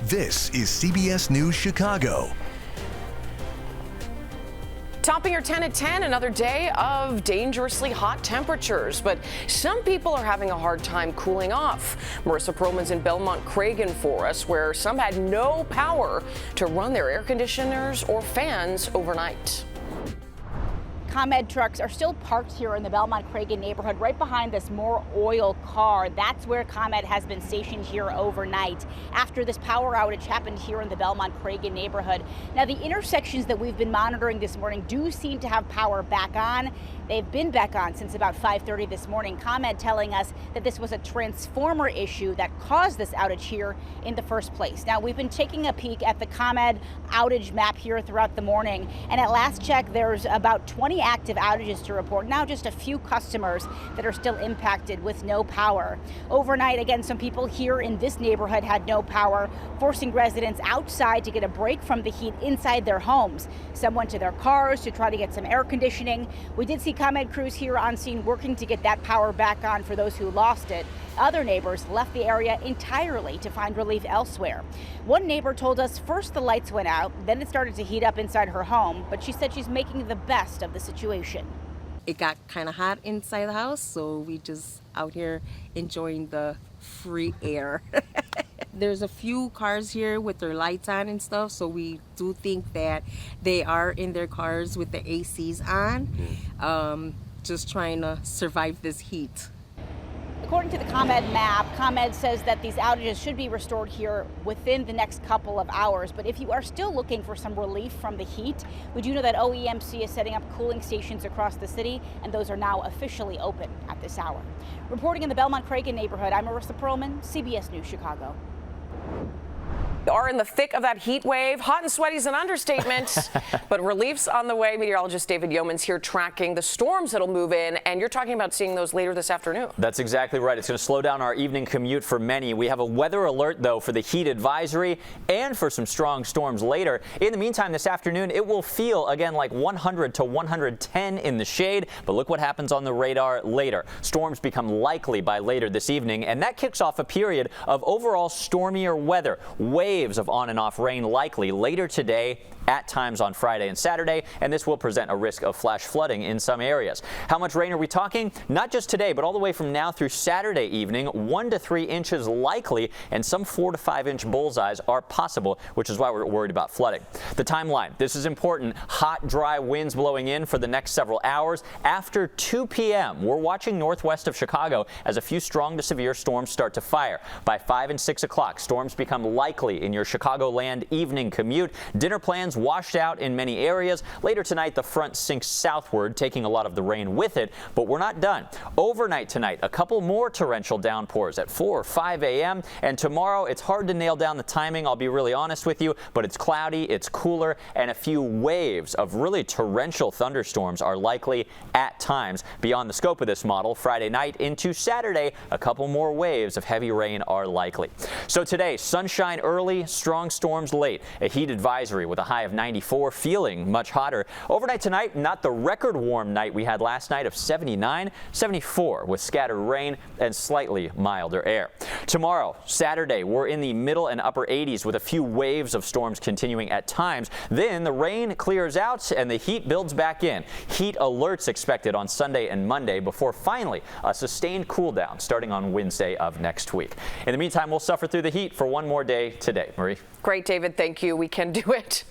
This is CBS News Chicago. Topping your 10 at 10, another day of dangerously hot temperatures, but some people are having a hard time cooling off. Marissa Perlman's in Belmont Cragen for us, where some had no power to run their air conditioners or fans overnight. ComEd trucks are still parked here in the Belmont Cragen neighborhood right behind this more oil car. That's where ComEd has been stationed here overnight after this power outage happened here in the Belmont Cragen neighborhood. Now, the intersections that we've been monitoring this morning do seem to have power back on. They've been back on since about 5:30 this morning. ComEd telling us that this was a transformer issue that caused this outage here in the first place. Now, we've been taking a peek at the ComEd outage map here throughout the morning, and at last check, there's about 20 active outages to report. Now just a few customers that are still impacted with no power. Overnight, again, some people here in this neighborhood had no power, forcing residents outside to get a break from the heat inside their homes. Some went to their cars to try to get some air conditioning. We did see ComEd crews here on scene working to get that power back on for those who lost it. Other neighbors left the area entirely to find relief elsewhere. One neighbor told us first the lights went out, then it started to heat up inside her home, but she said she's making the best of the situation. It got kind of hot inside the house, so we just out here enjoying the free air. There's a few cars here with their lights on and stuff, so we do think that they are in their cars with the ACs on, just trying to survive this heat. According to the ComEd map, ComEd says that these outages should be restored here within the next couple of hours. But if you are still looking for some relief from the heat, we do know that OEMC is setting up cooling stations across the city, and those are now officially open at this hour. Reporting in the Belmont Cragen neighborhood, I'm Marissa Perlman, CBS News Chicago. Are in the thick of that heat wave. Hot and sweaty is an understatement, but relief's on the way. Meteorologist David Yeoman's here tracking the storms that'll move in, and you're talking about seeing those later this afternoon. That's exactly right. It's going to slow down our evening commute for many. We have a weather alert, though, for the heat advisory and for some strong storms later. In the meantime, this afternoon, it will feel, again, like 100 to 110 in the shade, but look what happens on the radar later. Storms become likely by later this evening, and that kicks off a period of overall stormier weather. Waves of on and off rain likely later today, at times on Friday and Saturday, and this will present a risk of flash flooding in some areas. How much rain are we talking? Not just today, but all the way from now through Saturday evening. 1 to 3 inches likely, and some 4 to 5 inch bullseyes are possible, which is why we're worried about flooding. The timeline. This is important. Hot, dry winds blowing in for the next several hours. After 2 p.m., we're watching northwest of Chicago as a few strong to severe storms start to fire. By 5 and 6 o'clock, storms become likely in your Chicagoland evening commute. Dinner plans washed out in many areas. Later tonight, the front sinks southward, taking a lot of the rain with it, but we're not done. Overnight tonight, a couple more torrential downpours at 4 or 5 a.m. And tomorrow, it's hard to nail down the timing, I'll be really honest with you, but it's cloudy, it's cooler, and a few waves of really torrential thunderstorms are likely at times. Beyond the scope of this model, Friday night into Saturday, a couple more waves of heavy rain are likely. So today, sunshine early, strong storms late. A heat advisory with a high of 94, feeling much hotter. Overnight tonight, not the record warm night we had last night of 79, 74 with scattered rain and slightly milder air. Tomorrow, Saturday, we're in the middle and upper 80s with a few waves of storms continuing at times. Then the rain clears out and the heat builds back in. Heat alerts expected on Sunday and Monday before finally a sustained cool down starting on Wednesday of next week. In the meantime, we'll suffer through the heat for one more day today. Marie? Great, David. Thank you. We can do it.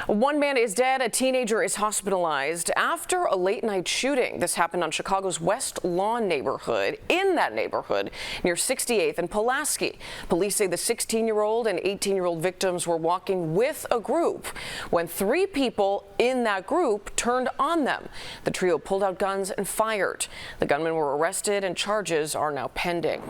One man is dead. A teenager is hospitalized after a late night shooting. This happened on Chicago's West Lawn neighborhood. In that neighborhood near 68th and Pulaski. Police say the 16-year-old and 18-year-old victims were walking with a group when 3 people in that group turned on them. The trio pulled out guns and fired. The gunmen were arrested and charges are now pending.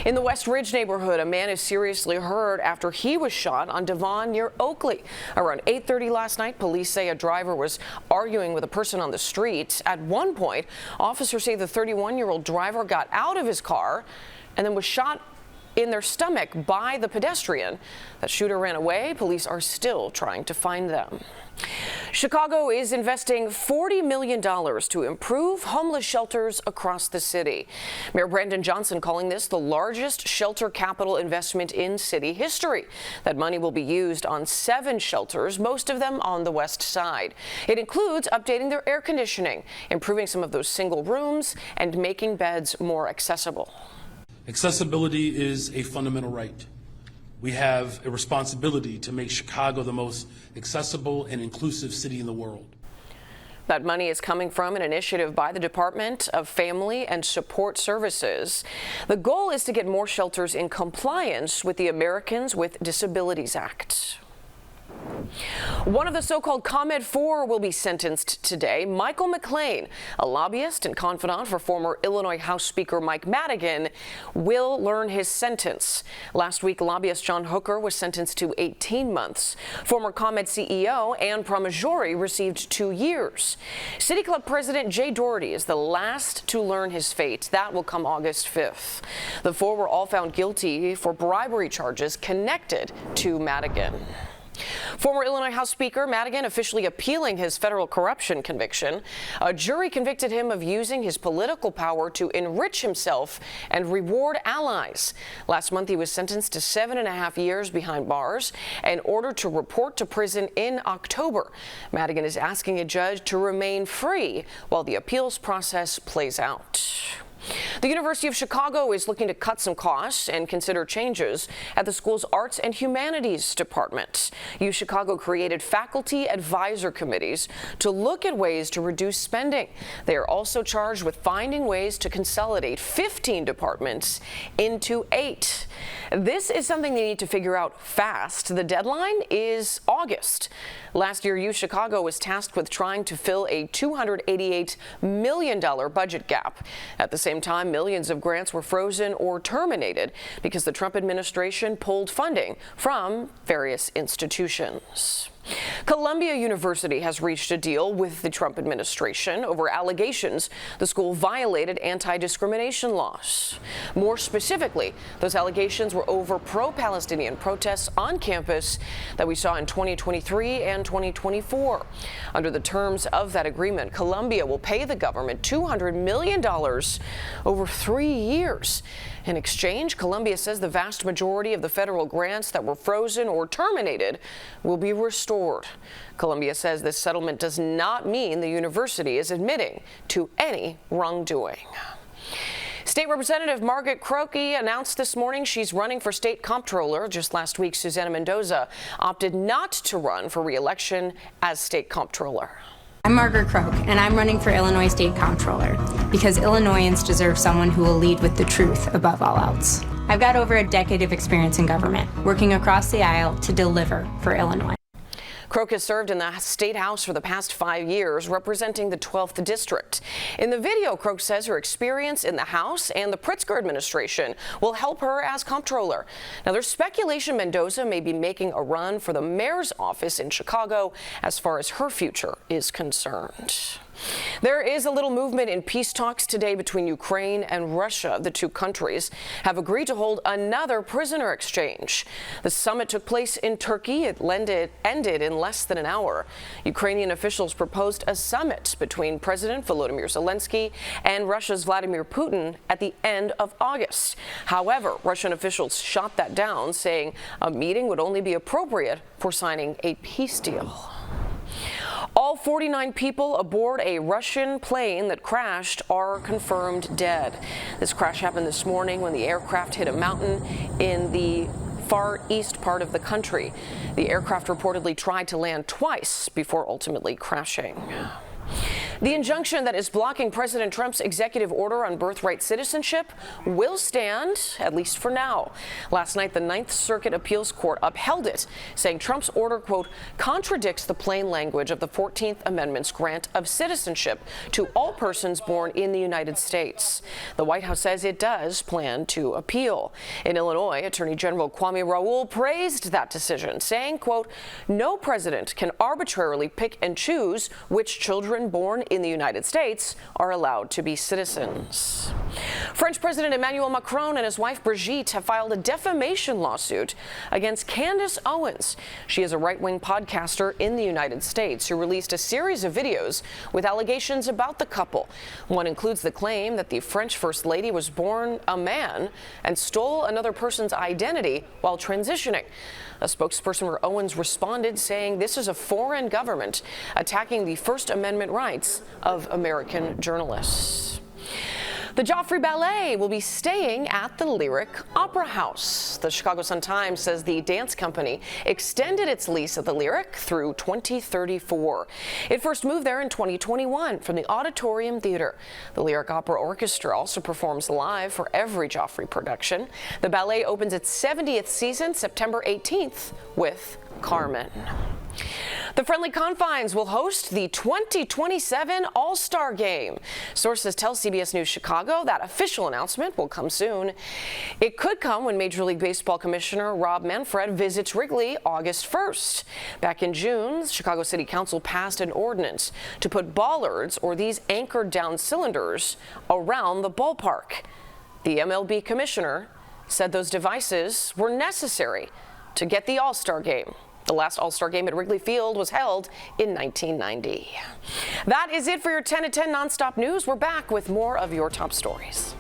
In the West Ridge neighborhood, a man is seriously hurt after he was shot on Devon near Oakley. Around 8:30 last night, police say a driver was arguing with a person on the street. At one point, officers say the 31-year-old driver got out of his car and then was shot in their stomach by the pedestrian. The shooter ran away. Police are still trying to find them. Chicago is investing $40 million to improve homeless shelters across the city. Mayor Brandon Johnson calling this the largest shelter capital investment in city history. That money will be used on 7 shelters, most of them on the west side. It includes updating their air conditioning, improving some of those single rooms, and making beds more accessible. Accessibility is a fundamental right. We have a responsibility to make Chicago the most accessible and inclusive city in the world. That money is coming from an initiative by the Department of Family and Support Services. The goal is to get more shelters in compliance with the Americans with Disabilities Act. One of the so-called ComEd 4 will be sentenced today. Michael McLean, a lobbyist and confidant for former Illinois House Speaker Mike Madigan, will learn his sentence. Last week, lobbyist John Hooker was sentenced to 18 months. Former ComEd CEO Ann Pramaggiore received 2 years. City Club President Jay Doherty is the last to learn his fate. That will come August 5th. The 4 were all found guilty for bribery charges connected to Madigan. Former Illinois House Speaker Madigan officially appealing his federal corruption conviction. A jury convicted him of using his political power to enrich himself and reward allies. Last month, he was sentenced to 7.5 years behind bars and ordered to report to prison in October. Madigan is asking a judge to remain free while the appeals process plays out. The University of Chicago is looking to cut some costs and consider changes at the school's Arts and Humanities Department. U Chicago created faculty advisor committees to look at ways to reduce spending. They are also charged with finding ways to consolidate 15 departments into 8. This is something they need to figure out fast. The deadline is August. Last year, U Chicago was tasked with trying to fill a $288 million budget gap. At the same time, millions of grants were frozen or terminated because the Trump administration pulled funding from various institutions. Columbia University has reached a deal with the Trump administration over allegations the school violated anti-discrimination laws. More specifically, those allegations were over pro-Palestinian protests on campus that we saw in 2023 and 2024. Under the terms of that agreement, Columbia will pay the government $200 million over 3 years. In exchange, Columbia says the vast majority of the federal grants that were frozen or terminated will be restored. Columbia says this settlement does not mean the university is admitting to any wrongdoing. State Representative Margaret Croakey announced this morning she's running for state comptroller. Just last week, Susana Mendoza opted not to run for re-election as state comptroller. I'm Margaret Croak, and I'm running for Illinois State Comptroller because Illinoisans deserve someone who will lead with the truth above all else. I've got over a decade of experience in government, working across the aisle to deliver for Illinois. Croak has served in the State House for the past 5 years, representing the 12th District. In the video, Croak says her experience in the House and the Pritzker administration will help her as comptroller. Now, there's speculation Mendoza may be making a run for the mayor's office in Chicago as far as her future is concerned. There is a little movement in peace talks today between Ukraine and Russia. The two countries have agreed to hold another prisoner exchange. The summit took place in Turkey. It ended in less than an hour. Ukrainian officials proposed a summit between President Volodymyr Zelensky and Russia's Vladimir Putin at the end of August. However, Russian officials shot that down, saying a meeting would only be appropriate for signing a peace deal. All 49 people aboard a Russian plane that crashed are confirmed dead. This crash happened this morning when the aircraft hit a mountain in the far east part of the country. The aircraft reportedly tried to land twice before ultimately crashing. The injunction that is blocking President Trump's executive order on birthright citizenship will stand, at least for now. Last night, the Ninth Circuit Appeals Court upheld it, saying Trump's order, quote, contradicts the plain language of the 14th Amendment's grant of citizenship to all persons born in the United States. The White House says it does plan to appeal. In Illinois, Attorney General Kwame Raoul praised that decision, saying, quote, no president can arbitrarily pick and choose which children born in the United States are allowed to be citizens. French President Emmanuel Macron and his wife Brigitte have filed a defamation lawsuit against Candace Owens. She is a right-wing podcaster in the United States who released a series of videos with allegations about the couple. One includes the claim that the French First Lady was born a man and stole another person's identity while transitioning. A spokesperson for Owens responded saying this is a foreign government attacking the First Amendment rights of American journalists. The Joffrey Ballet will be staying at the Lyric Opera House. The Chicago Sun-Times says the dance company extended its lease at the Lyric through 2034. It first moved there in 2021 from the Auditorium Theater. The Lyric Opera Orchestra also performs live for every Joffrey production. The ballet opens its 70th season September 18th with Carmen. The Friendly Confines will host the 2027 All-Star Game. Sources tell CBS News Chicago that official announcement will come soon. It could come when Major League Baseball Commissioner Rob Manfred visits Wrigley August 1st. Back in June, Chicago City Council passed an ordinance to put bollards, or these anchored down cylinders, around the ballpark. The MLB commissioner said those devices were necessary to get the All-Star Game. The last All-Star Game at Wrigley Field was held in 1990. That is it for your 10 at 10 nonstop news. We're back with more of your top stories.